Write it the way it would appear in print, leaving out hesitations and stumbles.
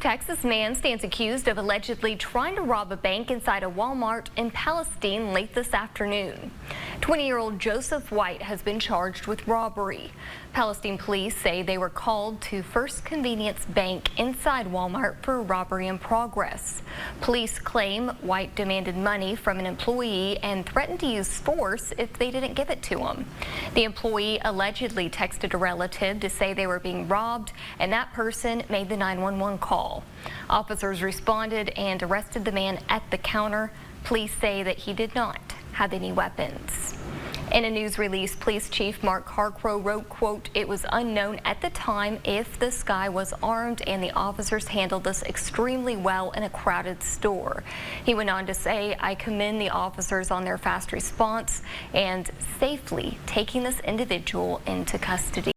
Texas man stands accused of allegedly trying to rob a bank inside a Walmart in Palestine late this afternoon. 20-year-old Joseph White has been charged with robbery. Palestine police say they were called to First Convenience Bank inside Walmart for a robbery in progress. Police claim White demanded money from an employee and threatened to use force if they didn't give it to him. The employee allegedly texted a relative to say they were being robbed, and that person made the 911 call. Officers responded and arrested the man at the counter. Police say that he did not have any weapons. In a news release, Police Chief Mark Harcrow wrote, quote, "It was unknown at the time if this guy was armed, and the officers handled this extremely well in a crowded store." He went on to say, "I commend the officers on their fast response and safely taking this individual into custody."